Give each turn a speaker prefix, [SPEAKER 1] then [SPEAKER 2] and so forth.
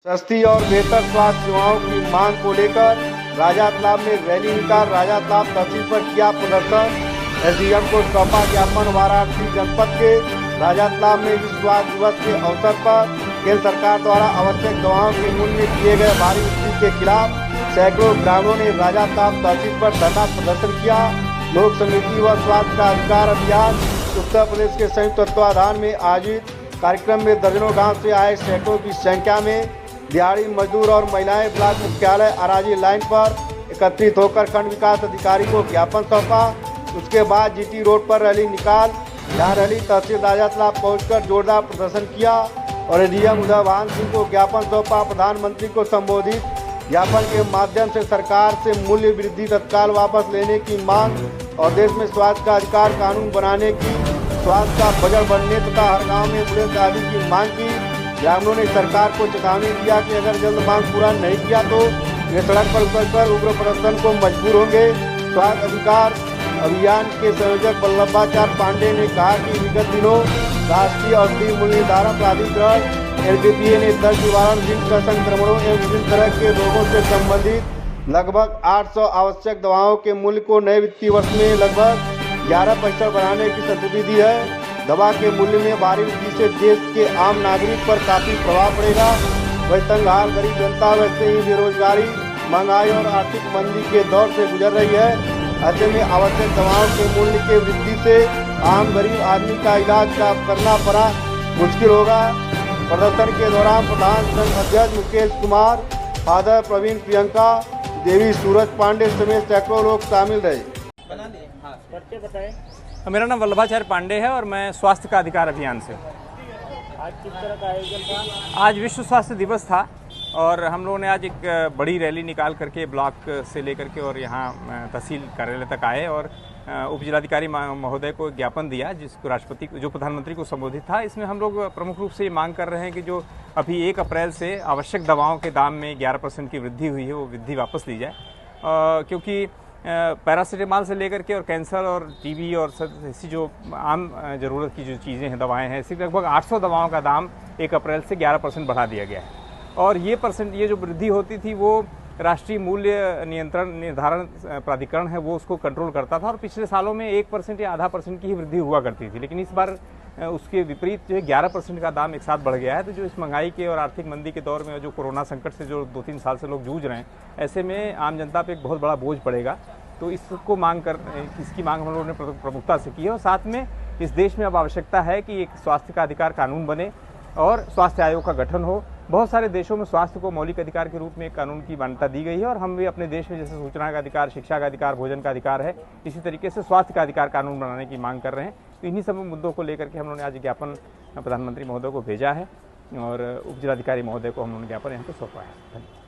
[SPEAKER 1] सस्ती और बेहतर स्वास्थ्य सेवाओं की मांग को लेकर राजातालाब में रैली निकाल राजातालाब तहसील पर किया प्रदर्शन। एसडीएम को सौंपा ज्ञापन। वाराणसी जनपद के राजातालाब में विश्व स्वास्थ्य दिवस के अवसर पर केंद्र सरकार द्वारा आवश्यक दवाओं के मूल्य में किए गए भारी वृद्धि के खिलाफ सैकड़ों ग्रामीणों ने राजातालाब तहसील पर धरना प्रदर्शन किया। लोक समिति व स्वास्थ्य का अधिकार अभियान उत्तर प्रदेश के संयुक्त तत्वाधान में आयोजित कार्यक्रम में दर्जनों गांव से आए सैकड़ों की संख्या में दिहाड़ी मजदूर और महिलाएं ब्लॉक मुख्यालय अराजी लाइन पर एकत्रित होकर खंड विकास अधिकारी को ज्ञापन सौंपा। उसके बाद जीटी रोड पर रैली निकाल यहां रैली तहसील राजातालाब पहुंचकर जोरदार प्रदर्शन किया और एडीएम उदयभान सिंह को ज्ञापन सौंपा। प्रधानमंत्री को संबोधित ज्ञापन के माध्यम से सरकार से मूल्य वृद्धि तत्काल वापस लेने की मांग और देश में स्वास्थ्य का अधिकार कानून बनाने की, स्वास्थ्य का बजट बनने तथा हर गाँव में एम्बुलेंस आदि की मांग की। ग्रामीणों ने सरकार को चेतावनी दिया कि अगर जल्द मांग पूरा नहीं किया तो वे सड़क पर उतरकर उग्र प्रदर्शन को मजबूर होंगे। स्वास्थ्य अधिकार अभियान के संयोजक वल्लभाचार्य पांडे ने कहा कि विगत दिनों राष्ट्रीय औषधि मूल्य निर्धारण प्राधिकरण एलडीपीए ने दर्ज निवारण जिन संक्रमणों एवं विभिन्न तरह के रोगों से संबंधित लगभग 800 आवश्यक दवाओं के मूल्य को नए वित्तीय वर्ष में लगभग 11% बढ़ाने की स्वीकृति दी है। दवा के मूल्य में भारी वृद्धि से देश के आम नागरिक पर काफी प्रभाव पड़ेगा। वही तंगहाल गरीब जनता वैसे ही बेरोजगारी, महंगाई और आर्थिक मंदी के दौर से गुजर रही है। ऐसे में आवश्यक दवाओं के मूल्य के वृद्धि से आम गरीब आदमी का इलाज करना बड़ा मुश्किल होगा। प्रदर्शन के दौरान प्रधान संघ अध्यक्ष मुकेश कुमार, फादर प्रवीण प्रियंका, देवी सूरज पांडे समेत सैकड़ों लोग शामिल रहे।
[SPEAKER 2] मेरा नाम वल्लभाचार्य पांडे है और मैं स्वास्थ्य का अधिकार अभियान से।
[SPEAKER 3] आज किस तरह का आयोजन था?
[SPEAKER 2] आज विश्व स्वास्थ्य दिवस था और हम लोगों ने आज एक बड़ी रैली निकाल करके ब्लॉक से लेकर के और यहाँ तहसील कार्यालय तक आए और उप जिलाधिकारी महोदय को ज्ञापन दिया, जिसको राष्ट्रपति जो प्रधानमंत्री को संबोधित था। इसमें हम लोग प्रमुख रूप से ये मांग कर रहे हैं कि जो अभी 1 अप्रैल से आवश्यक दवाओं के दाम में 11% की वृद्धि हुई है, वो वृद्धि वापस ली जाए, क्योंकि पैरासीटामॉल से लेकर के और कैंसर और टीबी और ऐसी जो आम ज़रूरत की जो चीज़ें हैं, दवाएं हैं, सिर्फ लगभग 800 दवाओं का दाम 1 अप्रैल से 11% बढ़ा दिया गया है। और ये जो वृद्धि होती थी वो राष्ट्रीय मूल्य निर्धारण प्राधिकरण है, वो उसको कंट्रोल करता था और पिछले सालों में 1% या आधा % की ही वृद्धि हुआ करती थी। लेकिन इस बार उसके विपरीत जो है 11% का दाम एक साथ बढ़ गया है। तो जो इस महंगाई के और आर्थिक मंदी के दौर में जो कोरोना संकट से जो 2-3 साल से लोग जूझ रहे हैं, ऐसे में आम जनता पे एक बहुत बड़ा बोझ पड़ेगा। तो इसकी मांग हम लोगों ने प्रमुखता से की है और साथ में इस देश में अब आवश्यकता है कि एक स्वास्थ्य का अधिकार कानून बने और स्वास्थ्य आयोग का गठन हो। बहुत सारे देशों में स्वास्थ्य को मौलिक अधिकार के रूप में एक कानून की मान्यता दी गई है और हम भी अपने देश में जैसे सूचना का अधिकार, शिक्षा का अधिकार, भोजन का अधिकार है, इसी तरीके से स्वास्थ्य का अधिकार कानून बनाने की मांग कर रहे हैं। तो इन्हीं सब मुद्दों को लेकर के हम लोगों ने आज ज्ञापन प्रधानमंत्री महोदय को भेजा है और उप जिलाधिकारी महोदय को हम लोगों ने ज्ञापन यहाँ पर सौंपा है। धन्यवाद।